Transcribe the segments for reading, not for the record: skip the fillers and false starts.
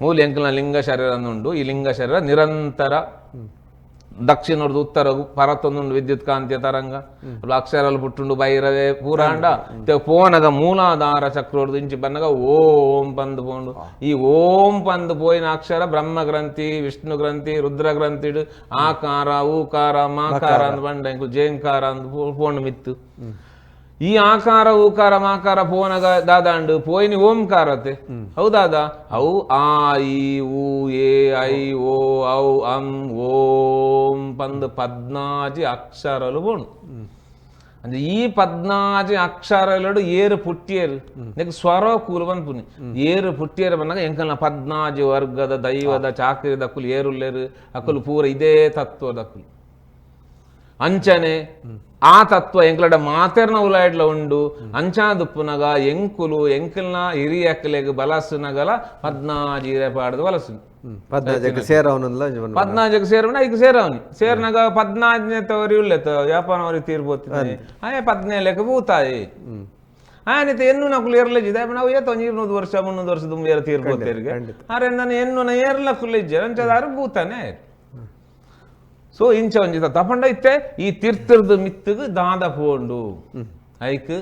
ಮೂಲ ಎಂಕಲ್ನ ಲಿಂಗ ಶರೀರ ಉಂಡು ಈ ಲಿಂಗ ಶರೀರ ನಿರಂತರ ದಕ್ಷಿಣದ ಉತ್ತರ ಪರತೊಂದು ವಿದ್ಯುತ್ ಕಾಂತಿಯ ತರಂಗ ಅಕ್ಷರಾలు పుట్టుండు బైరవే పూరాండ పోనగ మూలాధార చక్రోడు నుంచి బన్నగ ఓం పందు పోండు ఈ ఓం పందు పోయిన అక్షర బ్రహ్మ గ్రంథి విష్ణు గ్రంథి రుద్ర గ్రంథిడు ఆకార ఊకార మాకార అందు బండ ఇంకో జేంకార అందు పోండు మిత్తు ಈ ಆಕಾರ ಊಕಾರ ಮಾಕಾರ ಪೋನಗ ದಾದಾಂಡು ಪೋಯಿನಿ ಓಂಕಾರತೆ ಹೌದಾದ ಅವು ಆ ಈ ಊ ಎ ಐ ಓ ಔ ಅಂ ಓಂ ಪಂದು 14 ಅಕ್ಷರలు పోను ಅಂದ್ರೆ ಈ 14 ಅಕ್ಷರಗಳು ಏರು ಪುಟ್ಟಿಯರು ನೆಕ್ ಸ್ವರ ಕೂಲವನ್ ಪುನಿ ಏರು ಪುಟ್ಟಿಯರು ಬಂದಾಗ ಎಂಕಲ್ನ 14 ವರ್ಗದ ದೈವದ ಚಾಕರಿ ದಕ್ಕುಲು ಏರುಲ್ಲೇರು ಅಕ್ಕಲು ಪೂರ ಇದೇ ತತ್ವ ದಕ್ಕುಲು ಅಂಚನೆ ಆ ತತ್ವ ಎಂಕ್ಲಡ ಮಾತೆರ್ನ ಉಲಾಯ್ಡ್ಲ ಉಂಡು ಅಂಚಾ ದುಪ್ಪುನಗ ಎಂಕುಲು ಎಂಕಲ್ನ ಹಿರಿಯ ಎಕ್ಕಲೆಗ್ ಬಲಸುನಗಲ 14 ಪಾಡ್ದು ಬಲಸುನು 14 ಸೇರವನ ಈಗ ಸೇರವನಿ ಸೇರ್ನಾಗ 14ನೇ ತವರಿ ಉಲ್ಲೆತ ವ್ಯಾಪಾರವರಿಗೆ ತೀರ್ಬೋತಿದ್ದಾನೆ ಆಯೆ 14 ಲೆಕ್ಕ ಭೂತಾಯಿ ಆಯ್ತು ಎನ್ನು ನಕುಲು ಏರ್ಲಜ್ಜಿದೆ ನಾವು ಏತ 200 ವರ್ಷ 300 ವರ್ಷ ತುಂಬ ಏರ ತೀರ್ಬೋತಿರಿಗೆ ಆರೆ ನಾನು ಎನ್ನು ಏರ್ಲ ಕುಲ್ಲಿಜ್ಜೆ ಅಂಚದಾರು ಭೂತಾನೆ ಸೊ ಇಂಚ ಒಂಜಿತ ತಪಂಡ ಇತ್ತೆ ಈ ತೀರ್ಥದ ಮಿತ್ತಿಗೆ ದಾದ ಪೋಂಡು ಐಕ್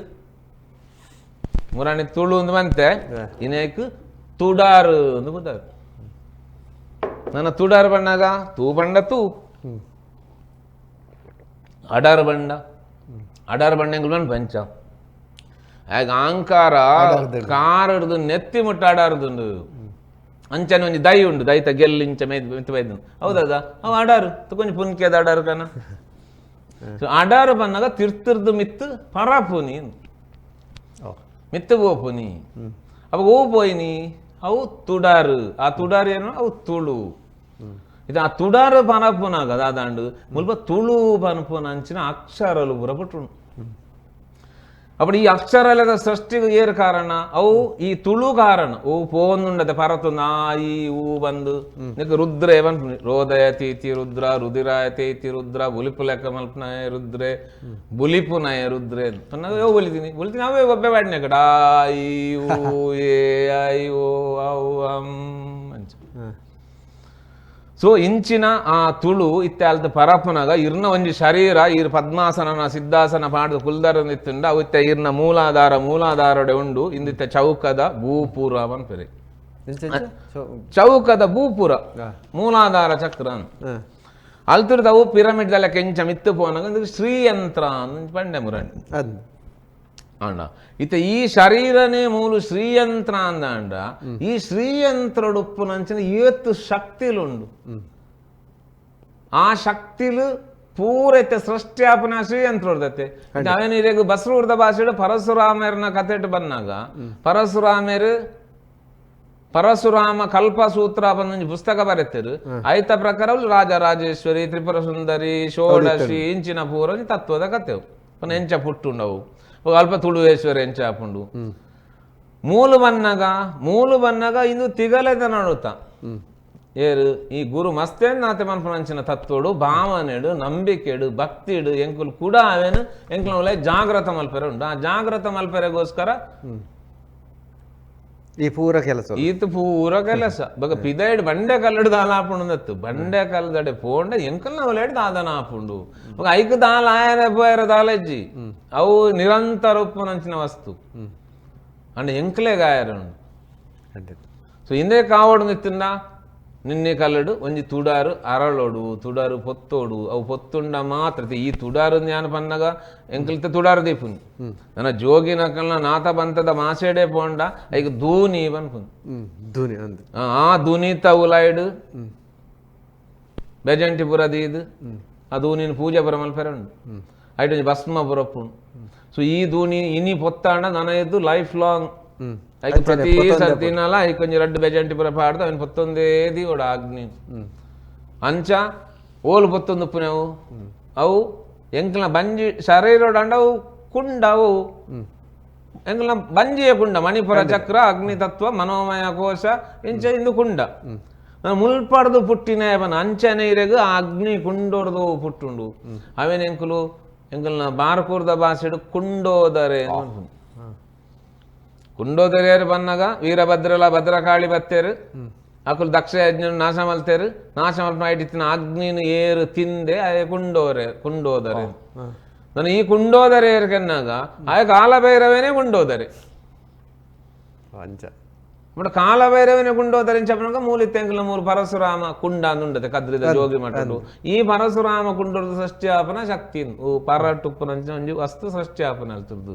ಮುರಾಣಿ ತುಳು ಒಂದು ಬಂತೆ ಇನ್ನೇಕ್ ತುಡಾರು ಒಂದು ಗೊತ್ತಾಗ ನನ್ನ ತುಡಾರು ಬಣ್ಣಾಗ ತೂ ಬಂಡ ತೂ ಅಡಾರು ಬಂಡ ಎಂಗ್ಳು ಪಂಚ ಆಗ ಅಹಂಕಾರ ಕಾರ್ ಹಿಡ್ದು ನೆತ್ತಿ ಮುಟ್ಟ ಆಡಾರ್ದುಂಡು ಅಂಚನೆ ಒಂಜಿ ದೈ ಉಂಡು ದೈತ ಗೆಲ್ಲಿಂಚ ಮಿತ್ತು ಬೈದು ಹೌದದ ಅವು ಆಡಾರು ಕೊಂಚ ಪುನ್ಕೇದ ಆಡಾರು ಕನ ಆಡಾರು ಬಂದಾಗ ತಿರ್ತಿರ್ದು ಮಿತ್ತು ಪರಾಪುನಿ ಮಿತ್ತು ಓಪುನಿ ಅವಾಗ ಓ ಪೋಯ್ನಿ ಅವು ತುಡಾರು ಆ ತುಡಾರು ಏನು ಅವು ತುಳು ಇದು ಆ ತುಡಾರು ಪನಪುನಾಗ ದಾದಾಂಡು ಮುಲ್ಪ ತುಳು ಪನಪುನ ಅಂಚಿನ ಅಕ್ಷರಲು ಪುರ ಪುಟ್ಟು ಅప్పుడు ಈ ಅಕ್ಷರಲದ ಸೃಷ್ಟಿಗೆ ಏರು ಕಾರಣ ಅವು ಈ ತುಳು ಕಾರಣ ಓ ಪೋಂದುಂಡದೆ ಪರತೊಂದು ಆ ಈ ಊ ಬಂದು ರುದ್ರ ಏವನ್ ರೋದಯ ತೀತಿ ರುದ್ರ ರುದಿರಾಯ ತೀತಿ ರುದ್ರ ಬುಲಿಪು ಲೆಕ್ಕ ಮಲ್ಪನಾಯ ರುದ್ರೆ ಬುಲಿಪು ನಯ ರುದ್ರೆ ಯೋ ಬೊಲಿತೀನಿ ಅವೇ ಒಬ್ಬೆ ಬಾಡಿನ ಕಡ ಆ ಈ ಊ ಎ ಐ ಓ ಔ ಅಂ ಅಂಚ ಸೊ ಇಂಚಿನ ಆ ತುಳು ಇತ್ಯಾಲ್ದ ಪರಪ್ಪನಾಗ ಇರ್ನ ಒಂಜಿ ಶರೀರ ಇರ್ ಪದ್ಮಾಸನ ಸಿದ್ಧಾಸನ ಪಾಡ್ದು ಕುಲ್ದಾರ ಇತ್ತುಂಡ ಅವು ಇತ್ತ ಇರ್ನ ಮೂಲಾಧಾರಡೆ ಉಂಡು ಇಂದಿತ್ತ ಚೌಕದ ಭೂಪುರ ಪನ್ಪೆರೆ ಚೌಕದ ಭೂಪುರ ಮೂಲಾಧಾರ ಚಕ್ರ ಅಲ್ತಿರ್ದ ಅವು ಪಿರಮಿಡ್ ದಲ್ಲ ಕೆಂಚ ಮಿತ್ತು ಪೋನಾಗ ಶ್ರೀಯಂತ್ರ ಪಂಡೆ ಮುರಣಿ ಅಂಡ ಇತ್ತ ಈ ಶರೀರನೇ ಮೂಲು ಶ್ರೀಯಂತ್ರ ಅಂದ ಈ ಶ್ರೀಯಂತ್ರಡು ಉಪ್ಪುನಂಚಿನ 7 ಶಕ್ತಿಲುಂಡು ಆ ಶಕ್ತಿಲು ಪೂರೈತೆ ಸೃಷ್ಟ್ಯಾಪನ ಶ್ರೀಯಂತ್ರ ಉರ್ದತೆ ಅವೇನಿರೆಗು ಬಸರೂರ್ದ ಭಾಷೆಡು ಪರಶುರಾಮರ್ನ ಕಥೆಟ್ ಬಂದಾಗ ಪರಶುರಾಮ ಕಲ್ಪಸೂತ್ರ ಬಂದು ಪುಸ್ತಕ ಬರೆತರು ಐತ ಪ್ರಕಾರ ರಾಜರಾಜೇಶ್ವರಿ ತ್ರಿಪುರ ಸುಂದರಿ ಷೋಡಶಿ ಇಂಚಿನ ಪೂರ ತತ್ವದ ಕಥೆವು ಎಂಚ ಪುಟ್ಟುಂಡವು ಅಲ್ಪ ತುಳುವೇಶ್ವರ ಎಂಚ ಹಾಪುಂಡು ಮೂಲು ಬನ್ನಗ ಇಂದು ತಿಗಲೆದ ನಡುತ್ತ ಏರು ಈ ಗುರು ಮಸ್ತೇನ್ ನಾತೆ ಮನ್ಪುನಂಚಿನ ತತ್ವಡು ಭಾವನೆಡು ನಂಬಿಕೆಡು ಭಕ್ತಿಡು ಎಂಕುಲು ಕೂಡ ಅವೇನು ಎಂಕುಲ ಜಾಗ್ರತ ಮಲ್ಪೆರೆ ಉಂಟು ಆ ಜಾಗ್ರತ ಮಲ್ಪೆರೆಗೋಸ್ಕರ ಈ ಪೂರ ಕೆಲಸ ಈತ ಪೂರ ಕೆಲಸ ಬಗ ಪಿದೈಡ್ ಬಂಡೆ ಕಲ್ಲಡು ದಾಲ ಆಪುಂಡು ಬಂಡೆ ಕಲ್ಲದಡೆ ಪೋಂಡ ಎಂಕಲ್ ನವಲೇಡ್ ದಾದನ ಆಪುಂಡು ಬಗ ಐಕ್ ದಾಲ ಆಯನ ಪೋಯರ ದಾಲೆಜ್ಜಿ ಅವು ನಿರಂತರ ಉಪ್ಪುನಂಚಿನ ವಸ್ತು ಅಂಡ್ ಎಂಕ್ಲೆ ಗಾಯರ ಉಂಡು ಸೊ ಹಿಂದೆ ಕಾವಡು ನಿತ್ತಿಂದ ನಿನ್ನೆ ಕಲ್ಲಡು ಒಂಜಿ ತುಡಾರು ಅರಳೋಡು ತುಡಾರು ಪೊತ್ತೋಡು ಅವು ಪೊತ್ತುಂಡ ಮಾತ್ರ ಈ ತುಡಾರು ಜ್ಞಾನ ಪನ್ನಗ ಎಂಕಲ್ತ ತುಡಾರು ದೀಪುನಿ ನನ್ನ ಜೋಗಿನ ಕಲ್ನ ನಾತ ಬಂತದ ಮಾಸೆಡೆ ಪೋಂಡ ಐಗ ದೂನಿ ಬನ್ಪುನಿ ಆ ದೂನಿ ತವುಲಾಯ್ಡು ಬೆಜಂಟಿಪುರ ದೀದು ಆ ದೂನಿನ ಪೂಜೆ ಬರ ಮಲ್ಪೆರ ಉಂಡು ಐಟು ಭಸ್ಮ ಬರಪ್ಪುಂಡು ಸೊ ಈ ದೂನಿ ಇನಿ ಪೊತ್ತಾಂಡ ನನ್ನ ಇದ್ದು ಲೈಫ್ ಲಾಂಗ್ ಐಕ್ ಪ್ರತಿ ಸರ್ತಿನಲ ಐಕ್ ಒಂಜಿ ರಡ್ಡು ಬೆಜಂಟಿಪುರ ಪಾಡ್ದು ಅವನ್ ಪೊತ್ತೊಂದೇ ದೀವೋಡು ಅಗ್ನಿ ಅಂಚ ಓಲು ಪೊತ್ತೊಂದು ಪುನೆವು ಅವು ಎಂಕ್ಲ ಬಂಜಿ ಶರೀರೋಡು ಅಂಡವು ಕುಂಡವು ಎಂಕ್ಲ ಬಂಜಿಯ ಕುಂಡ ಮಣಿಪುರ ಚಕ್ರ ಅಗ್ನಿ ತತ್ವ ಮನೋಮಯ ಕೋಶ ಇಂಚ ಇಂದು ಕುಂಡ ಮುಲ್ಪಡ್ದು ಪುಟ್ಟಿನ ಅಂಚನೆ ಇರೆಗು ಆ ಅಗ್ನಿ ಕುಂಡೋರ್ದು ಪುಟ್ಟುಂಡು ಅವೇನ್ ಎಂಕಲ್ನ ಬಾರ್ಕೂರ್ದ ಭಾಷೆಡು ಕುಂಡೋದರೆ ಕುಂಡೋದರಿಯರು ಬನ್ನಗ ವೀರಭದ್ರಲ ಭದ್ರಕಾಳಿ ಬತ್ತೇರು ಅಕುಲು ದಕ್ಷ ಯಜ್ಞ ನಾಶ ಮಲ್ತೇರು ನಾಶ ಮಲ್ಪ ಇಟ್ಟಿನ ಅಗ್ನಿನ ಏರು ತಿಂದೆ ಅದೇ ಕುಂಡೋದರೆ ನಾನು ಈ ಕುಂಡೋದರೆ ಏರ್ಕನ್ನಾಗ ಆಯ ಕಾಲಭೈರವೇನೆ ಕುಂಡೋದರೆ ಅಂಚ ఇప్పుడు కాలభైరవిని గుండోదరని చెప్పినాక మూలిత్తెంకుల మూలు పరశురామ కుండ అని ఉండదు కద్రిద జోగి మఠలు ఈ పరశురామ కుండోದು ಸೃಷ್ಟ್ಯಾಪನ ಶಕ್ತಿ ಪರಟುಪ್ಪನ ವಸ್ತು ಸೃಷ್ಟ್ಯಾಪನ ಅಲ್ತದ್ದು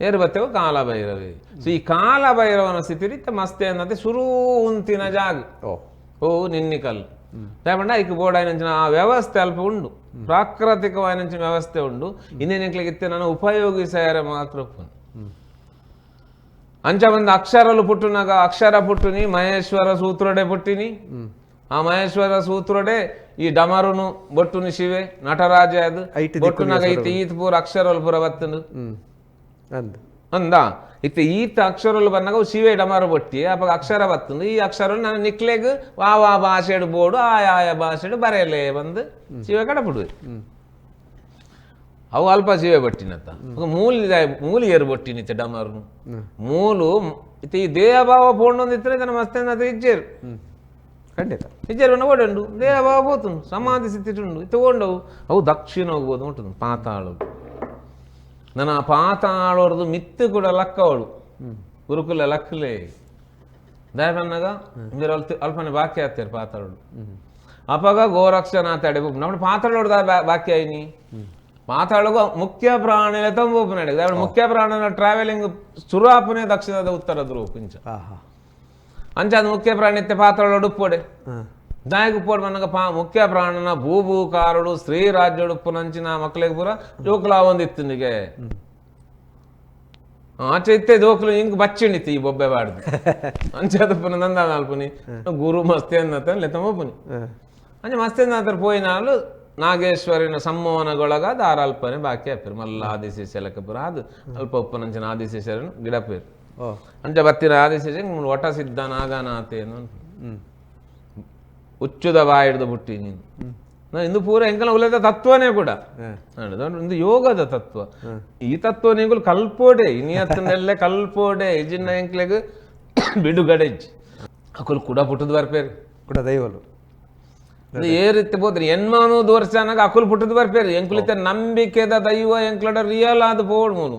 ಏರು ಬರ್ತೇವೆ ಕಾಲಭೈರವಿ ಸೊ ಈ ಕಾಲಭೈರವನ ಸ್ಥಿತಿ ಮಸ್ತೆ ಅನ್ನತ್ತೆ ಶುರು ಉಂತಿನ ಜಾಗ ಓ ನಿನ್ನಿಕಲ್ లేకుండా ఇక బోడైన ఆ వ్యవస్థ అల్ప ఉండు ప్రాకృతికమైన వ్యవస్థ ఉండు ఇందులోకి ఇస్తే నన్ను ఉపయోగిస్తారే మాత్రం అంచమంది అక్షరాలు పుట్టినాక అక్షర పుట్టుని మహేశ్వర సూత్రుడే పుట్టిని ఆ మహేశ్వర సూత్రుడే ఈ డమరును బొట్టుని శివే నటరాజాదు బొట్టునాక ఇత ఈత పూర అక్షరాలు పూర బತ್ತನು ಅಂದಾ ಇತ್ತ ಈತ ಅಕ್ಷರಗಳು ಬಂದಾಗ ಶಿವೇ ಡಮರು ಬೊಟ್ಟಿ ಅವಾಗ ಅಕ್ಷರ ಬತ್ತನು ಈ ಅಕ್ಷರಗಳು ನಾನು ನಿಕ್ಲೆಗ್ ವಾ ಭಾಷೆಡು ಬೋರ್ಡು ಆಯಾ ಭಾಷೆಡು ಬರೆಯಲೇ ಬಂದು ಶಿವ ಕಡೆ ಬಿಡುವೆ ಅವು ಅಲ್ಪ ಶಿವೆ ಬಟ್ಟಿನತ್ತ ಮೂಲಿ ಏರು ಬೊಟ್ಟಿನಿತ್ತೆ ಡಮರ್ನು ಮೂಲು ಇತ್ತ ಈ ದೇಹಭಾವ ಪೋಂಡೊಂದಿತ್ತರೆ ತನ್ನ ಮಸ್ತೇನ ಇಜ್ಜೇರು ಖಂಡಿತ ఇచ్చారు ఓడండు దేహభావ పోతుంది సమాధి స్థితిండు ఇత్తగొండవు అవు దక్షిణ ಹೋಗ್ಬೋದು ఉంటుంది పాతాళం ನನ್ನ ಆ ಪಾತಾಳೋರ್ದು ಮಿತ್ತು ಕೂಡ ಲಕ್ಕವಳು ಗುರುಕುಲ ಲಕ್ಕಲೇ ದಯಪನ್ನಾಗ మీరు అల్పని బాక్య ఆతారు పాతాళుడు అపగా గోరక్షనాథ అడిపు నప్పుడు పాతాళోడు బాక్య అయిని పాతాళకు ముఖ్య ప్రాణులతో పోపినాడు దాని ముఖ్య ప్రాణుల ట్రావెలింగ్ సురాపునే దక్షిణದ ಉತ್ತರ ಧ್ರುವ ಪಿಂಚ ಅಂಚ ಅದು ಮುಖ್ಯ ಪ್ರಾಣಿ ಎತ್ತೆ ಪಾತಾಳೋಡು ಉಪ್ಪೋಡೆ దానికి పోడు మనకు ముఖ్య ప్రాణన భూభూకారుడు శ్రీరాజ్యుడు పునంచిన మక్కలేక పూర జోకులా వందిత్తుందిగే ఆచైతే జోకులు ఇంక బచ్చిండి ఈ బొబ్బే వాడిది అంచేత పునందాల్పుని గురు మస్తేందత లెతమోపుని అంటే మస్తేందత పోయిన వాళ్ళు ನಾಗೇಶ್ವರಿನ ಸಂಮೋಹನಗೊಳಗ ದಾರಾಲ್ಪನೆ ಬಾಕಿ ಹಾಪಿರು ಮಲ್ಲ ಆದಿಶೇಷಲಕಪುರ ಅದು ಅಲ್ಪ ಉಪ್ಪನಂಚಿನ ಆದಿಶೇಷರನ್ನು ಗಿಡಪೇರು ಅಂಚೆ ಬತ್ತಿನ ಆದಿಶೇಷ ಒಟ ಸಿದ್ಧ ನಾಗನಾಥೇನು ಉಚ್ಚುದ ಬಾಯಿಡ್ದು ಬುಟ್ಟಿ ನೀನು ಇಂದು ಪೂರ ಎಂಕಲ ಉಳಿದ ತತ್ವನೇ ಕೂಡ ಇಂದು ಯೋಗದ ತತ್ವ ಈ ತತ್ವ ನೀಗುಲು ಕಲ್ಪೋಡೆ ಇನಿಯತ್ತನೆಲ್ಲೇ ಕಲ್ಪೋಡೆ ಇಜಿನ್ನ ಎಂಕ್ಲೆಗ್ ಬಿಡುಗಡೆ ಇಜ್ಜಿ ಅಕುಲು ಕೂಡ ಪುಟ್ಟದ ಬರ್ಪೇರು ಕೂಡ ದೈವಲು ఏ రీతి పోతుంది ఎన్మాను దూర్చానాక అక్కులు పుట్టుది ಬರ್ಪೇರು ಎಂಕುಲಿತ ನಂಬಿಕೆದ ದೈವ ಎಂಕ್ಲಡ ರಿಯಲ್ ಆದ ಪೋಡು ಮೂನು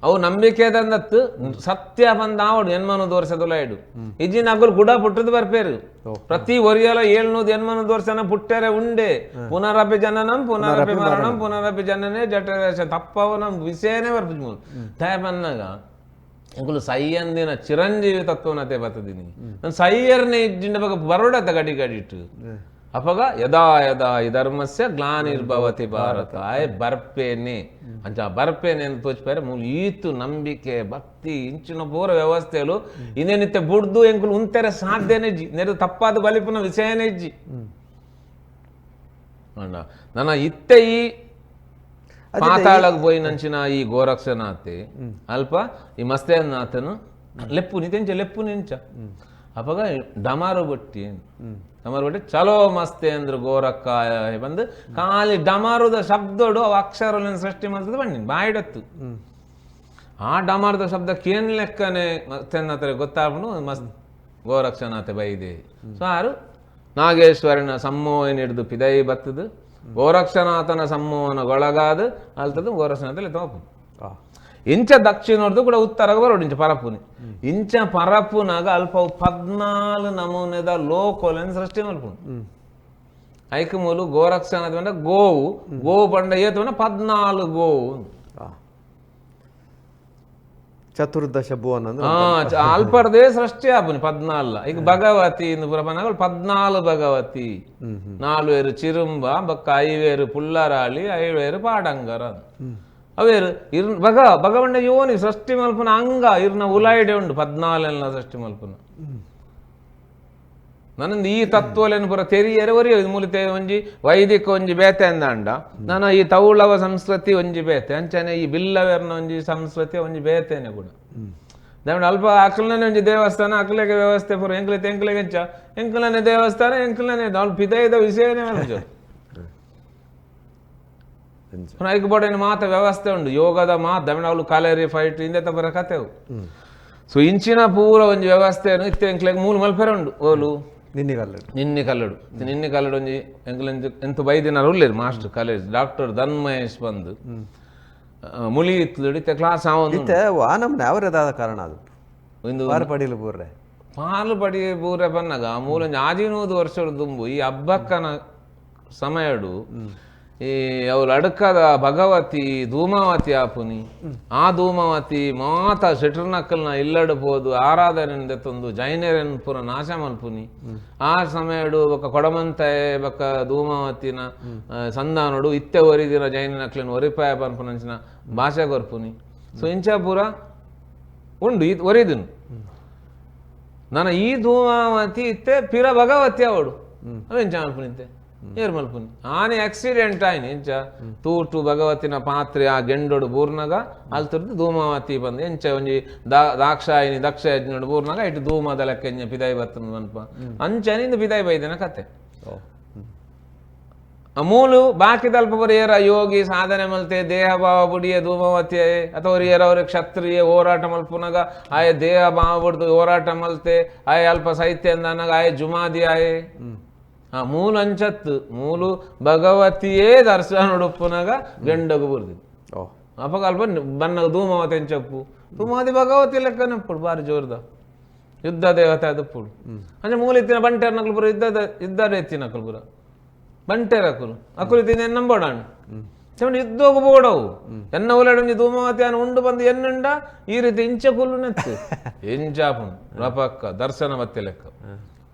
ಅವು ನಂಬಿಕೆದಂದತ್ತು ಸತ್ಯ ಬಂದ ಆವಡು ಎನ್ಮನು ದೋರ್ಸದೊಲಾಯ್ಡು ಇಜ್ಜಿನ ಅಗ್ಗುಲು ಕೂಡ ಪುಟ್ಟದು ಬರ್ಪೇರು ಪ್ರತಿ ಒರಿಯಲ 700 ಎನ್ಮನು ದೋರ್ಸನ ಪುಟ್ಟರೆ ಉಂಡೆ ಪುನರಪಿ ಜನನಂ ಪುನರಪಿ ಮರಣಂ ಪುನರಪಿ ಜನನೇ ಜಠರ ತಪ್ಪವನ ವಿಷಯನೇ ಬರ್ಪಿಜ್ ಮೂಲು ಟೈಪ್ ಅನ್ನಾಗ ಎಂಕುಲು ಸೈಯಂದಿನ ಚಿರಂಜೀವಿ ತತ್ವನತೆ ಬರ್ತದಿನಿ ನಾನು ಸೈಯರ್ನೇ ಇಜ್ಜಿಂಡ ಬಗ್ಗೆ ಬರೋಡತ್ತ ಗಡಿ ಗಡಿಟ್ಟು ಅಪಗ ಯದಾ ಯದಾ ಈ ಧರ್ಮಸ್ಯ ಗ್ಲಾನಿರ್ಭವತಿ ಭಾರತ ಆಯ್ ಬರ್ಪೇನೆ ಅಂಚ ಬರ್ಪೇನೆ ಅಂತ ತೋಚಿಪಾರೆ ಮೂಲ ಈತು ನಂಬಿಕೆ ಭಕ್ತಿ ಇಂಚಿನ ಪೂರ ವ್ಯವಸ್ಥೆಲು ಇನ್ನೇನಿತ್ತೆ ಬುಡ್ದು ಎಂಕುಲು ಉಂತೆರೆ ಸಾಧ್ಯನೇ ಇಜ್ಜಿ ನೆರೆದು ತಪ್ಪಾದ ಬಲಿಪುನ ವಿಷಯನೇ ಇಜ್ಜಿ ನನ್ನ ಇತ್ತೆ ಈ ಪಾತಾಳಕ್ಕೆ పోయినంచిన ఈ గోరక్షనాథే అల్ప ఈ మస్తేనాథను లెప్పుని తెంచ లెప్పుని ఎంచ ಅಪಗ ಡಮಾರು ಬಟ್ಟಿ ಚಲೋ ಮಸ್ತೇಂದ್ರ ಗೋರಕ್ಕಾಯ ಬಂದು ಖಾಲಿ ಡಮಾರುದ ಶಬ್ದೋಡು ಅವು ಅಕ್ಷರಗಳನ್ನು ಸೃಷ್ಟಿ ಮಾಡ್ತದೆ ಬನ್ನಿ ಬಾಯಿಡತ್ತು ಆ ಡಮಾರದ ಶಬ್ದಕ್ಕೆ ಏನ್ ಲೆಕ್ಕನೆ ಮಸ್ತೇನಾಥರಿಗೆ ಗೊತ್ತಾಗ್ಬಿಡು ಮಸ್ತ್ ಗೋರಕ್ಷನಾಥ ಬೈದೆ ಸೊ ಯಾರು ನಾಗೇಶ್ವರನ ಸಮ್ಮೋಹನ ಹಿಡಿದು ಪಿದೈ ಬತ್ತದು ಗೋರಕ್ಷನಾಥನ ಸಮ್ಮೋಹನಗೊಳಗಾದ ಅಲ್ತದ್ದು ಗೋರಕ್ಷನಾಥಲ್ಲಿ ತೋಪು ಇಂಚ ದಕ್ಷಿಣೋರ್ದು ಕೂಡ ಉತ್ತರಗ ಬರೋಡು ಇಂಚ ಪರಪುನಿ ಇಂಚ ಪರಪುನಾಗ ಅಲ್ಪ 14 ನಮೂನೆದ ಲೋಕೋలను ಸೃಷ್ಟಿ ಮಲ್ಪುಂಡು ಐಕ ಮೂಲು ಗೋರಕ್ಷನಾಥ ಬಂಡ ಗೋವು ಬಂಡ ಏತು ಬಂಡ 14 ಗೋವು ಚತುರ್ದಶ ಭುವನ ಅಲ್ಪರ್ದೇ ಸೃಷ್ಟಿ ಆಪುನಿ 14 ಈಗ ಭಗವತಿ ಇಂದು ಪುರ ಪನ್ನಾಗ 14 ಭಗವತಿ 4 వేరు ಚಿರುಂಬ ಬಕ್ಕ 5 వేరు ಪುಲ್ಲರಾಳಿ 5 వేರು ಪಾಡಂಗರ ಅವೇರು ಭಗವಂಡ ಯೋನಿ ಸೃಷ್ಟಿ ಮಲ್ಪನ ಅಂಗ ಇರ್ನ ಉಲಾಯ್ಡೆ ಉಂಡು 14 ಸೃಷ್ಟಿ ಮಲ್ಪನ ನನ್ನದು ಈ ತತ್ವಲೇನು ಪುರ ತೆರಿಯರೆ ಒರಿಯೋ ಮೂಲಿತೆ ಒಂಜಿ ವೈದಿಕ ಒಂಜಿ ಬೇತೆ ಅಂದ ನಾನು ಈ ತೌಳವ ಸಂಸ್ಕೃತಿ ಒಂಜಿ ಬೇತೆ ಅಂಚನೆ ಈ ಬಿಲ್ಲವೆರ್ನ ಒಂಜಿ ಸಂಸ್ಕೃತಿ ಒಂಜಿ ಬೇತೆನೆ ಕೂಡ ದಾವಣ ಅಲ್ಪ ಅಕ್ಲನೇ ಒಂಜಿ ದೇವಸ್ಥಾನ ಅಕ್ಲೆಗೆ ವ್ಯವಸ್ಥೆ ಪುರ ಎಂಕ್ಲೆತೆ ಎಂಕ್ಲೆಗೆ ಹೆಂಚ ಎಂಕ್ಲನೆ ದೇವಸ್ಥಾನ ಎಂಕ್ಲನೆ ಅವ್ಳು ಪಿದೈದ ವಿಷಯನೇ ಮಲ್ಜೋ ಐಕ್ ಬೋಡೇನು ಮಾತ ವ್ಯವಸ್ಥೆ ಉಂಡು ಯೋಗದ ಮಾತ ದವಣ ಅವಳು ಕ್ಯಾಲರಿ ಫೈಟ್ ಹಿಂದೆ ಬರ ಕತೆವು ಸೊ ಇಂಚಿನ ಪೂರ ಒಂಜಿ ವ್ಯವಸ್ಥೆಯನ್ನು ಇತ್ತೆ ಎಂಕ್ಲೆಗ್ ಮೂಲು ಮಲ್ಪೆರೆ ಉಂಡು ಓಲು ನಿನ್ನಿ ಕಲ್ಲಡು ನಿನ್ನೆ ಕಲ್ಲಡು ಒಂಜಿ ಎಂಕ್ಲೆಂಚ ಎಂತ ಬೈದಿನಾರು ಉಳ್ಳೇರು ಮಾಸ್ಟರ್ ಕಾಲೇಜ್ ಡಾಕ್ಟರ್ ಧನ್ಮಹೇಶ್ ಬಂದು ಮುಳಿ ಇತ್ತು ಇತ್ತೆ ಕ್ಲಾಸ್ ಆವೊಂದು ಇತ್ತೆ ಆ ನಮ್ನೆ ಅವರದಾದ ಕಾರಣ ಅದು ಒಂದು ಪಾರು ಪಡಿಲು ಪೂರ್ರೆ ಪಾಲು ಪಡಿ ಪೂರ ಬನ್ನಗ ಮೂಲೊಂಜಿ ಆಜಿನೂದು ವರ್ಷದ ದುಂಬು ಈ ಹಬ್ಬಕ್ಕನ ಸಮಯಡು ಈ ಅವ್ರು ಅಡಕದ ಭಗವತಿ ಧೂಮಾವತಿ ಆಪುನಿ ಆ ಧೂಮಾವತಿ ಮಾತ ಶೆಟ್ರನಕ್ಕಲ್ನ ಇಲ್ಲಡು ಪೋದು ಆರಾಧನೆ ತಂದು ಜೈನರನ್ ಪುರ ನಾಶ ಮಲ್ಪುನಿ ಆ ಸಮಯಡು ಬೊಕ್ಕ ಕೊಡಮಂತಾಯ ಬೊಕ್ಕ ಧೂಮಾವತಿನ ಸಂಧಾನಡು ಇತ್ತೆ ಒರಿದಿನ ಜೈನ ನಕ್ಲಿನ ಒರಿಪಾಯ ಪನ್ಪುನಂಚಿನ ಭಾಷೆ ಕೊರ್ಪುನಿ ಸೊ ಇಂಚ ಪೂರ ಉಂಡು ಈ ಒರಿದಿನು ನನ್ನ ಈ ಧೂಮಾವತಿ ಇತ್ತೆ ಪಿರ ಭಗವತಿ ಅವಡು ಅವೆಂಚ ಮಲ್ಪುನಿತ್ತೆ ಏರ್ ಮಲ್ಪುನಿ ಆನೆ ಆಕ್ಸಿಡೆಂಟ್ ಆಯ್ನಿ ಎಂಚ ತೂಟು ಭಗವತಿನ ಪಾತ್ರೆ ಆ ಗೆಂಡೋಡು ಬೂರ್ನಾಗ ಅಲ್ಲಿ ತುರ್ದು ಧೂಮಾವತಿ ಬಂದು ಎಂಚ ಒಂಜಿ ದಾಕ್ಷಾಯಿನಿ ದಕ್ಷ ಯಜ್ಞೋಡು ಬೂರ್ನಾಗ ಇಟ್ಟು ಧೂಮದ ಲೆಕ್ಕ ಎಂಜ ಪಿದಾಯಿ ಬರ್ತನ ಅನ್ಪ ಅಂಚನಿಂದ ಪಿದಾಯಿ ಬೈದಿನ ಕತೆ ಮೂಲು ಬಾಕಿ ತಲ್ಪ ಏರ ಯೋಗಿ ಸಾಧನೆ ಮಲ್ತೆ ದೇಹ ಭಾವ ಬುಡಿಯ ಧೂಮವತಿ ಅಥವಾ ಏರವ್ರ ಕ್ಷತ್ರಿಯ ಹೋರಾಟ ಮಲ್ಪುನಾಗ ಆಯ ದೇಹ ಭಾವ ಬಿಡ್ದು ಹೋರಾಟ ಮಲ್ತೆ ಆಯ ಅಲ್ಪ ಸಾಹಿತ್ಯ ಅಂದನಾಗ ಆಯ ಜುಮಾದಿ ಆಯೆ ಮೂಲು ಅಂಚತ್ತು ಮೂಲು ಭಗವತಿಯೇ ದರ್ಶನ ಉಡುಪ್ಪುನಾಗ ಗಂಡಗು ಬುರ್ದಿದ್ದು ಅಪ್ಪ ಅಲ್ಪ ಬನ್ನಗ ಧೂಮವತಿ ಎಂಚಪ್ಪು ಧೂಮಾವತಿ ಭಗವತಿ ಲೆಕ್ಕ ನೆಪ್ಪುಡು ಬಾರಿ ಜೋರ್ದ ಯುದ್ಧ ದೇವತೆ ಅದಪ್ಪುಡು ಅಂದ್ರೆ ಮೂಲ ಇತ್ತಿನ ಬಂಟೆರ್ನಕ್ಲು ಪುರ ಯುದ್ಧ ಎತ್ತಿನಕ್ಲು ಪುರ ಬಂಟೆರಕುಲು ಅಕುಲು ತಿಂದ ಎನ್ನಂಬೋಡಾಣ್ చెమని యుద్ధోకు పోడవు ఎన్న ఉలడు ధూమవతి అని ఉండు బంది ఎన్నుండ ఈ రీతి ఇంచ కుళ్ళు నెత్తు ఏం చాపం రపక్క దర్శనవత్తి లెక్క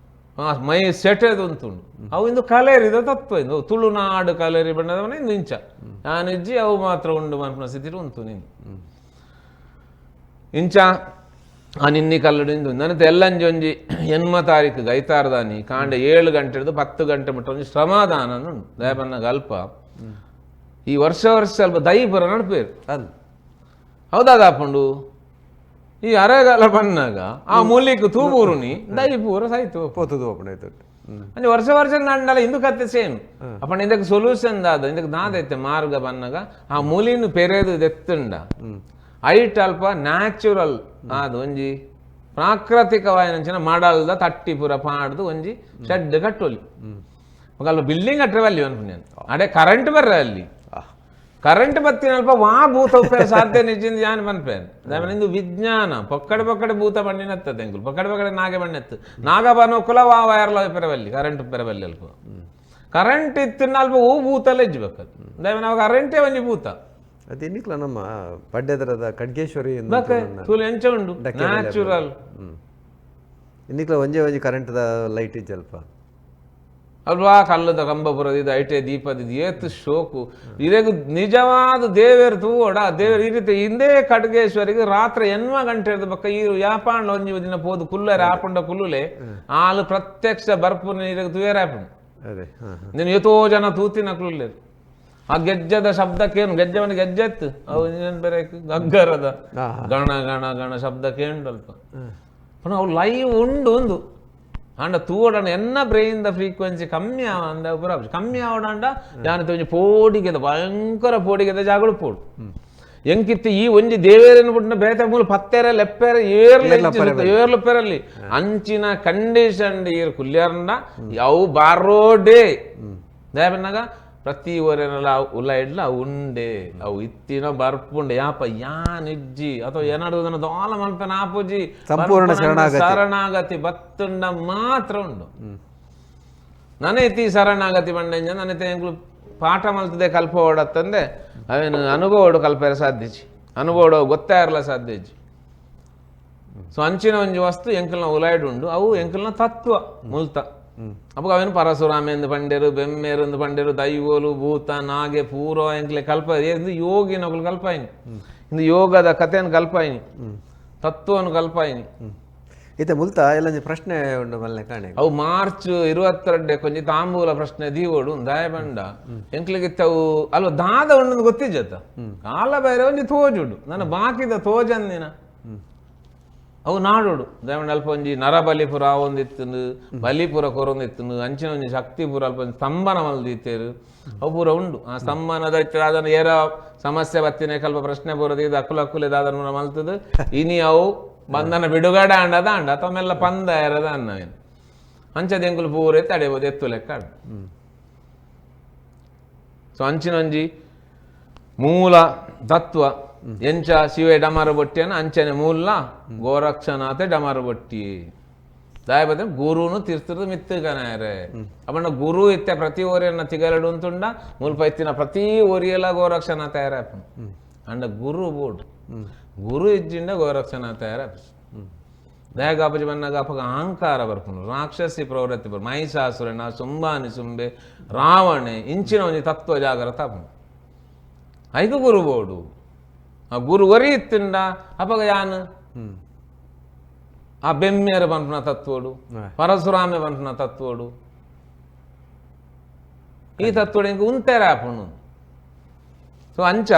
ಮೈ ಸೆಟೆದು ಅಂತುಂಡು ಅವು ಇಂದು ಕಲೇರಿದ ತತ್ವ ಇಂದು ತುಳುನಾಡು ಕಲೇರಿ ಬಣ್ಣದವನ ಇಂದು ಇಂಚ ನಾನಿಜ್ಜಿ ಅವು ಮಾತ್ರ ಉಂಡು ಮನ್ಪನ ಸ್ಥಿತಿ ಉಂಟು ನೀನು ಇಂಚ ಆ ನಿನ್ನಿ ಕಲ್ಲಡು ಇಂದು ನನಗೆ ಎಲ್ಲಂಜೊಂಜಿ 8 ತಾರೀಕಿಗೆ ಐತಾರದಾನಿ ಕಾಂಡೆ 7 ಗಂಟೆ ಹಿಡಿದು 10 ಗಂಟೆ ಮಟ್ಟ ಒಂಜಿ ಶ್ರಮದಾನ ಉಂಡು ದಯಪನ್ನ ಅಲ್ಪ ಈ ವರ್ಷ ಸ್ವಲ್ಪ ದೈಪುರ ನಡ್ಪೇರು ಹೌದಾದಾಪುಂಡು ಈ ಅರೆಗಾಲ ಬಂದಾಗ ಆ ಮೂಲಿಗೆ ತೂಬೂರುನಿ ದೈಪೂರ ಸಾಯ್ತು పోతుంది అంటే ವರ್ಷ ನಂಡಲ್ಲ ಇಂದು ಕತ್ತೆ ಸೇಮ್ ಅಪ್ಪಣ ಇದಕ್ಕೆ ಸೊಲ್ಯೂಷನ್ ದಾದ ಇದಕ್ಕೆ ನಾದೈತೆ ಮಾರ್ಗ ಬನ್ನಾಗ ಆ ಮೂಲಿನ ಪೆರೆದು ಎತ್ತುಂಡ ಐಟ್ ಅಲ್ಪ ನ್ಯಾಚುರಲ್ ಅದು ಒಂಜಿ ಪ್ರಾಕೃತಿಕವಾಯಿನ ಮಾಡಲ್ದ ತಟ್ಟಿ ಪೂರ ಪಾಡ್ದು ಒಂಜಿ ಶೆಡ್ ಕಟ್ಟೊಲಿ ಅಲ್ಪ ಬಿಲ್ಡಿಂಗ್ ಕಟ್ಟರೆ ಅಲ್ಲಿ ಅನ್ಪುಣ್ಯ ಅಡೆ ಕರೆಂಟ್ ಬರ್ರೆ ಅಲ್ಲಿ ಕರೆಂಟ್ ಬತ್ತಿನಲ್ಪ ವಾ ಭೂತ ಉಪ್ಪೇರು ಸಾಧ್ಯ ನಿಜಿಂದ ಯಾನ್ ಬನ್ಪೇನ್ ಇಂದು ವಿಜ್ಞಾನ ಪೊಕ್ಕಡೆ ಭೂತ ಬಣ್ಣಿನತ್ತದೆ ಎಂಕುಲು ಪೊಕ್ಕಡೆ ನಾಗೆ ಬಣ್ಣೆತ್ತು ನಾಗ ಬನ್ನೋಕುಲ ವಾ ವೈರ್ಲ ಪೆರವಲ್ಲಿ ಕರೆಂಟ್ ಪೆರವಲ್ಲಿ ಅಲ್ಪ ಕರೆಂಟ್ ಇತ್ತಿನ ಅಲ್ಪ ಹೂ ಭೂತಲ್ಲ ಇಜ್ಬೇಕದು ದಯವಿನ ಅವಾಗ ಕರೆಂಟೇ ಒಂಜಿ ಭೂತ ಅದೇನಿಕ್ಲ ನಮ್ಮ ಪಡ್ಡೆದರದ ಖಡ್ಗೇಶ್ವರಿ ತೂಲು ಎಂಚ ಉಂಡು ನ್ಯಾಚುರಲ್ ಇನ್ನಿಕ್ಲ ಒಂಜಿ ಕರೆಂಟ್ದ ಲೈಟ್ ಇಜ್ಜಲ್ಪ ಅಲ್ವಾ ಕಲ್ಲದ ಕಂಬಪುರದ ಐಟೆ ದೀಪದಿದ್ದು ಏತು ಶೋಕು ಇರೆಗು ನಿಜವಾದ ದೇವೇರು ತೂವೋಡ ದೇವರು ಈ ರೀತಿ ಹಿಂದೆ ಖಡ್ಗೇಶ್ವರಿಗೆ ರಾತ್ರಿ 8 ಗಂಟೆ ಇರ್ದ ಬಕ್ಕ ಈ ಯಾಪಾಂಡ ಒಂಜಿ ದಿನ ಪೋದು ಕುಲ್ಲರೆ ಆಪುಂಡ ಕುಲ್ಲುಲೆ ಆಲು ಪ್ರತ್ಯಕ್ಷ ಬರ್ಪು ನೀರಿಗೆ ತುಯರಾಪುಂಡು ನೀನು ಎಷ್ಟೋ ಜನ ತೂತಿನ ಕುಲ್ಲುಲೇರು ಆ ಗೆಜ್ಜದ ಶಬ್ದಕ್ಕೇನು ಗೆಜ್ಜವನ ಗೆಜ್ಜೆತ್ತು ಅವು ಏನ್ ಬೇರೆ ಗಗ್ಗರದ ಗಣ ಗಣ ಗಣ ಶಬ್ದ ಕೇಂಡಲ್ಪ ಅವು ಲೈವ್ ಉಂಡು ಒಂದು ಅಂಡ ತೂವಡನ ಎನ್ನ ಬ್ರೈನ್ ದ ಫ್ರೀಕ್ವೆನ್ಸಿ ಕಮ್ಮಿ ಆವಂದ ಪೂರ ಕಮ್ಮಿ ಆವಡಂಡ ಜಾನತೆ ಒಂಜಿ ಪೋಡಿಗೆದ ಭಯಂಕರ ಪೋಡಿಗೆದ ಜಾಗಡು ಪೋಡು ಎಂಕಿತ್ತು ಈ ಒಂಜಿ ದೇವೇರನ್ನು ಬಿಟ್ಟಿನ ಬೇತೆ ಮೂಲ ಪತ್ತೆರೆ ಲೆಪ್ಪೆರೆ ಏರ್ಲು ಪೆರಲ್ಲಿ ಅಂಚಿನ ಕಂಡೀಷನ್ ಈರ್ ಕುಲ್ಯಾರಂಡ ಅವು ಬಾರೋಡೆ ದಯಬನ್ನಾಗ ಪ್ರತಿ ಊರಿನೆಲ್ಲ ಉಲ್ಲ ಇಡ್ಲ ಉಂಡೆ ಅವು ಇತ್ತಿನ ಬರ್ಪುಂಡೆ ಯಾಪ ಯಾನಿಜ್ಜಿ ಅಥವಾ ಏನಾಡುದನ್ನ ದೋಲ ಮಲ್ಪನ ಆಪುಜಿ ಸಂಪೂರ್ಣ ಶರಣಾಗತಿ ಬತ್ತುಂಡ ಮಾತ್ರ ಉಂಡು ನನೈತಿ ಶರಣಾಗತಿ ಬಂಡೆಂಜ ನನೈತಿ ಎಂಕ್ಲು ಪಾಠ ಮಲ್ತದೆ ಕಲ್ಪ ಓಡತ್ತಂದೆ ಅವೇನು ಅನುಭವ ಕಲ್ಪೆರ ಸಾಧ್ಯಜಿ ಅನುಭವ ಗೊತ್ತೇ ಇರಲ್ಲ ಸಾಧ್ಯಜಿ ಸೊ ಅಂಚಿನ ಒಂಜಿ ವಸ್ತು ಎಂಕಲ್ನ ಉಲಾಯ್ಡ್ ಉಂಡು ಅವು ಎಂಕಲ್ನ ತತ್ವ ಮುಲ್ತ ಅಪ್ಪ ಅವೇನು ಪರಶುರಾಮೆಂದು ಪಂಡೆರು ಬೆಮ್ಮೇರೆಂದು ಪಂಡೆರು ದೈವೋಲು ಭೂತ ನಾಗೆ ಪೂರ್ವ ಎಂಕ್ಲೆ ಕಲ್ಪ ಎಂದು ಯೋಗಿನೊಗಳು ಕಲ್ಪಾಯಿನಿ ಇಂದು ಯೋಗದ ಕಥೆಯನ್ನು ಕಲ್ಪಾಯಿನಿ ತತ್ವವನ್ನು ಕಲ್ಪಾಯಿನಿ ಇತ್ತೆ ಮುಲ್ತ ಎಲ್ಲ ಪ್ರಶ್ನೆ ಉಂಡು ಮಲ್ಲೆ ಕಾಣೆ ಅವು ಮಾರ್ಚ್ 22 ಕೊಂಚ ತಾಂಬೂಲ ಪ್ರಶ್ನೆ ದೀವೋಡು ದಾಯ ಬಂಡ ಎಂಕ್ಲಿಗಿತ್ತ ಅವು ಅಲ್ವ ದಾದ ಉಂಡು ಗೊತ್ತಿಜ್ಜತ್ತ ಕಾಲ ಬೇರೆ ಒಂಜಿ ತೋಜುಡು ನನ್ನ ಬಾಕಿದ ತೋಜಂದಿನ ಅವು ನಾಡೋಡು ದಯಮಂಡ ಅಲ್ಪ ಒಂಜಿ ನರಬಲಿಪುರ ಒಂದಿತ್ತು ಬಲಿಪುರ ಕೊರೊಂದಿತ್ತು ಅಂಚಿನ ಒಂಜಿ ಶಕ್ತಿಪುರ ಅಲ್ಪ ಒಂಜಿ ಸ್ತಂಭನ ಮಲ್ದಿತ್ತೇರು ಅವು ಪೂರ ಉಂಡು ಆ ಸ್ತಂಭನದ ಅದನ್ನು ಏರೋ ಸಮಸ್ಯೆ ಬತ್ತಿನ ಕಲ್ಪ ಪ್ರಶ್ನೆ ಬರೋದು ಇದು ಅಕ್ಕುಲೆ ದಾದನ ಮಲ್ತದು ಇನಿ ಅವು ಬಂಧನ ಬಿಡುಗಡೆ ಅಂಡದ ಅಂಡ ತಮ್ಮೆಲ್ಲ ಪಂದ ಇರದ ಅನ್ನ ಅಂಚದ ಎಂಕುಲು ಪೂರೈ ತಡೆಬೋದು ಎತ್ತು ಲೆಕ್ಕ ಆಡು ಸೊ ಅಂಚಿನೊಂಜಿ ಮೂಲ ತತ್ವ ಎಂಚ ಶಿವೆ ಡಮರ ಬೊಟ್ಟಿಯನ್ನು ಅಂಚನೆ ಮೂಲ ಗೋರಕ್ಷನಾಥೆ ಡಮರ ಬೊಟ್ಟಿ ದಾಯಬದ ಗುರುನು ತಿರ್ತಿರ್ದು ಮಿತ್ತುಗನಾರೆ ಅಪ್ಪಣ್ಣ ಗುರು ಇತ್ತೆ ಪ್ರತಿ ಓರಿಯನ್ನ ತಿಗಲಡು ಅಂತುಂಡ ಮುಲ್ಪ ಇತ್ತಿನ ಪ್ರತಿ ಓರಿಯೆಲ್ಲ ಗೋರಕ್ಷಣ ತಯಾರಾಪ ಅಂಡ ಗುರು ಬೋಡು ಗುರು ಇಜ್ಜಿಂಡ ಗೋರಕ್ಷಣ ತಯಾರಾಪ ದಯಗಾಪಜಿ ಬನ್ನಾಗ ಅಪ್ಪಗ ಅಹಂಕಾರ ಬರ್ಪುನು ರಾಕ್ಷಸಿ ಪ್ರವೃತ್ತಿ ಬರ್ ಮಹಿಷಾಸುರನ ಸುಂಬಾನಿ ಸುಂಬೆ ರಾವಣೆ ಇಂಚಿನ ಒಂಜಿ ತತ್ವ ಜಾಗ್ರತ ಅಪ್ಪನು ಐದು ಗುರು ಬೋಡು ಆ ಗುರು ಒರಿ ಇತ್ತಿಂಡ ಅಪ್ಪಗ ಯಾನು ಆ ಬೆಮ್ಮೇರ ಬಂಪನ ತತ್ವೋಡು ಪರಶುರಾಮೆ ಬಂಪನ ತತ್ವೋಡು ಈ ತತ್ವೋಡು ಇಂಕ ಉಂತೆರಾಪುಣು ಸೊ ಅಂಚ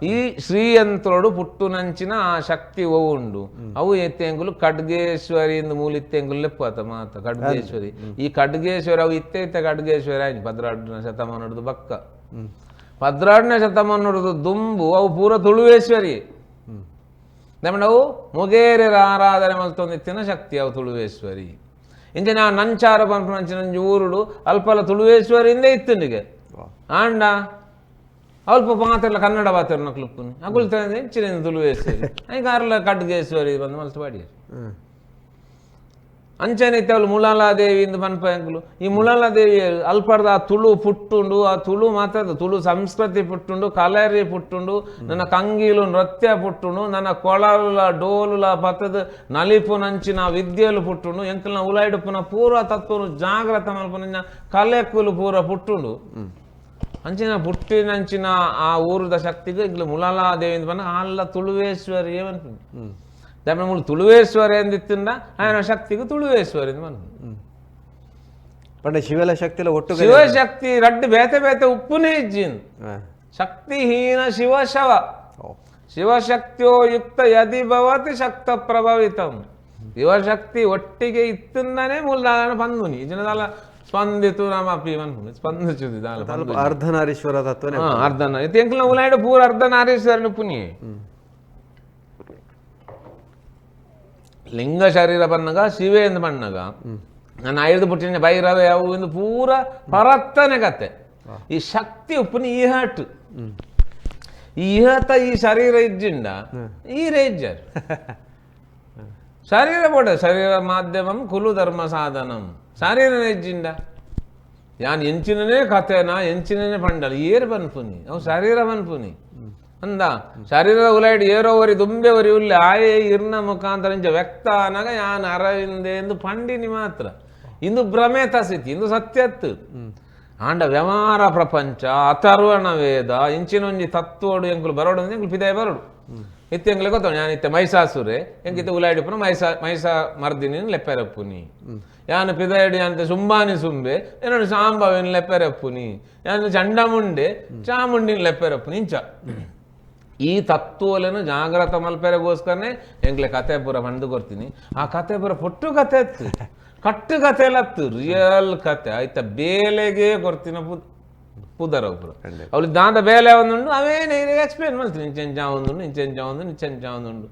ಈ ಶ್ರೀಯಂತ್ರೋಡು ಪುಟ್ಟುನಂಚಿನ ಆ ಶಕ್ತಿ ಉಂಡು ಅವು ಎತ್ತೆಂಗುಲು ಖಡ್ಗೇಶ್ವರಿ ಇಂದು ಮೂಲಿತ್ತೆಂಗುಲು ಲೆಪ್ಪತ ಮಾತ ಖಡ್ಗೇಶ್ವರಿ ಈ ಖಡ್ಗೇಶ್ವರಿ ಅವು ಇತ್ತೆ ಖಡ್ಗೇಶ್ವರಿ ಆಯ್ತು 16ನೇ ಶತಮಾನದ್ದು ಬಕ್ಕ 16ನೇ ಶತಮಾನದ್ದು ದುಂಬು ಅವು ಪೂರ ತುಳುವೇಶ್ವರಿ ನಮ್ಮವು ಮೊಗೇರಿಯರ ಆರಾಧನೆ ಮಲ್ತೊಂದಿತ್ತಿನ ಶಕ್ತಿ ಅವು ತುಳುವೇಶ್ವರಿ ಇಂಚ ನಾ ನಂಚಾರ ಪಂಪನಂಚಿನ ಊರುಡು ಅಲ್ಪಲ ತುಳುವೇಶ್ವರಿಯಿಂದ ಇತ್ತುನಿಗೆ ಆಂಡ ಅಲ್ಪ ಪಾತ್ರಲ್ಲ ಕನ್ನಡ ಪಾತ್ರ ಕ್ಲುಪ್ಪುನಿ ಅಗುಲ್ತ ಹೆಚ್ಚಿನ ತುಳುವೇಶ್ವರಿ ಈಗ ಅರ್ಲ ಖಡ್ಗೇಶ್ವರಿ ಬಂದು ಮಲ್ತು ಬಾಡಿ ಅಂಚನೆ ಇತ್ತೆ ಅವಳು ಮುಳಾಲಾದೇವಿ ಇಂದು ಪನ್ಪಂಕುಲು ಈ ಮುಳಾಲಾದೇವಿ ಅಲ್ಪರ್ದ ಆ ತುಳು ಪುಟ್ಟುಂಡು ಆ ತುಳು ಮಾತಾಡ ತುಳು ಸಂಸ್ಕೃತಿ ಪುಟ್ಟುಂಡು ಕಲರಿ ಪುಟ್ಟುಂಡು ನನ್ನ ಕಂಗೀಲು ನೃತ್ಯ ಪುಟ್ಟುಂಡು ನನ್ನ ಕೊಳಲ ಡೋಲುಲ ಪತ್ತದ ನಲಿಪು ನಂಚಿನ ವಿದ್ಯೆಲು ಪುಟ್ಟುಂಡು ಎಂಕಲ್ನ ಉಲಾಯ್ಡುಪುನ ಪೂರ ತತ್ವನು ಜಾಗ್ರತ ಮಲ್ಪನ ಕಲೆಕುಲು ಪೂರ ಪುಟ್ಟುಂಡು ಅಂಚಿನ ಪುಟ್ಟಿನಂಚಿನ ಆ ಊರದ ಶಕ್ತಿಗೆ ಈಗ ಮುಳಾಲಾದೇವಿ ಇಂದು ಬನ್ನ ಅಲ್ಲ ತುಳುವೇಶ್ವರಿ ಏಮನ್ಪು ಮೂಲ ತುಳುವೇಶ್ವರಿ ಎಂದಿತ್ತಿಂದ ఆయన ಶಕ್ತಿಗೂ ತುಳುವೇಶ್ವರಿ ಪಂಡ ಶಿವಲ ಶಕ್ತಿಲ ಒಟ್ಟು ಶಿವಶಕ್ತಿ ರಡ್ಡು ಬೇತೆ ಬೇತೆ ಉಪ್ಪುನೇ ಇಜ್ಜಿನ್ ಶಕ್ತಿಹೀನ ಶಿವಶವ ಶಿವಶಕ್ತಿಯೋ ಯುಕ್ತ ಯದಿ ಭವತಿ ಶಕ್ತ ಪ್ರಭಾವಿತಂ ಶಿವಶಕ್ತಿ ಒಟ್ಟಿಗೆ ಇತ್ತಿಂದನೇ ಮೂಲದಾನ ಪಂದುನಿ ಇದನ್ನದಲ್ಲ ಸ್ಪಂದಿತು ನಮಪಿ ಅನ್ಕೊಂಡು ಸ್ಪಂದಿಸುದು ಅರ್ಧನಾರೀಶ್ವರ ತತ್ವನೇ ಅರ್ಧನ ಇದು ಎಂಕಲ್ನ ಉಲಾಯ್ಡು ಪೂರ ಅರ್ಧನಾರೀಶ್ವರನು ಪುನಿ ಲಿಂಗ ಶರೀರ ಬಣ್ಣಗ ಶಿವೆ ಎಂದು ಬಣ್ಣಗ ನಾನು ಐದು ಪುಟ್ಟಿನ ಭೈರವೆ ಅವು ಎಂದು ಪೂರ ಪರತ್ತನೆ ಕತೆ ಈ ಶಕ್ತಿ ಉಪ್ಪುನಿ ಈಹಟ್ ಈಹತ ಈ ಶರೀರ ಇಜ್ಜಿಂಡ ಈ ರೇಜ್ಜರ್ ಶರೀರ ಬೋಡ ಶರೀರ ಮಾಧ್ಯಮಂ ಕುಲು ಧರ್ಮ ಸಾಧನಂ ಶರೀರ ಇಜ್ಜಿಂಡ ಯಾನ್ ಎಂಚಿನೇ ಕಥೆನಾ ಎಂಚಿನೇ ಪಂಡಲ ಏರು ಬನ್ಪುನಿ ಅವು ಶರೀರ ಬನ್ಪುನಿ ಅಂದ ಶರೀರದ ಉಲಾಯ್ಡು ಏರೋವರಿ ದುಂಬೆ ವರಿ ಉಲ್ಲೆ ಆಯೇ ಇರ್ನ ಮುಖಾಂತರ ಇಂಚ ವ್ಯಕ್ತ ಅನಾಗ ಯಾನ್ ಅರವಿಂದೆ ಎಂದು ಪಂಡಿನಿ ಮಾತ್ರ ಇಂದು ಭ್ರಮೆ ತಸಿತಿ ಇಂದು ಸತ್ಯತ್ತು ಆಂಡ ವ್ಯವಹಾರ ಪ್ರಪಂಚ ಅಥರ್ವಣ ವೇದ ಇಂಚಿನೊಂಜಿ ತತ್ವೋಡು ಎಂಕುಲು ಬರೋಡು ಅಂದ್ರೆ ಎಂಕುಲು ಪಿದಾಯ ಬರೋಡು ಇತ್ತೆ ಎಂಕುಲೆ ಗೊತ್ತ ಯಾನ್ ಇತ್ತೆ ಮೈಸಾಸುರೆ ಎಂಕಿತ್ತೆ ಉಲಾಯ್ಡುಪುನ ಮೈಸಾ ಮರ್ದಿನಿ ಲೆಪ್ಪೆರಪ್ಪುನಿ ಯಾನು ಪಿದಾಯಡು ಯಾನಂತೆ ಸುಂಬಾನಿ ಸುಂಬೆ ಏನೋ ಸಾಂಬವಿನ ಲೆಪ್ಪೆರಪ್ಪುನಿ ಯಾನು ಚಂಡಮುಂಡೆ ಚಾಮುಂಡಿನ ಲೆಪ್ಪೆರಪ್ಪುನಿ ಇಂಚ ಈ ತತ್ವలను ಜಾಗ್ರತ ಮಲ್ಪೆರೆಗೋಸ್ಕರನೇ ಎಂಕ್ಲೆ ಕತೆ ಪೂರ ಮಂದು ಕೊಡ್ತೀನಿ ಆ ಕತೆ ಪೂರ ಪೊಟ್ಟು ಕತೆ ಎತ್ತು ಕಟ್ಟು ಕತೆ ಲತ್ತು ರಿಯಲ್ ಕತೆ ಆಯ್ತಾ ಬೇಲೆಗೆ ಕೊಡ್ತೀನಿ ಪುದರ ಪೂರ ಅವಳು ದಾಂದ ಬೇಲೆ ಒಂದುಂಡು ಅವೇನೇ ಎಕ್ಸ್ಪ್ಲೇನ್ ಮಾಡ್ತೀನಿ ಇಂಚೆಂಚ ಒಂದುಂಡು ಇಂಚೆಂಚ ಒಂದು ಇಂಚೆಂಚ ಒಂದುಂಡು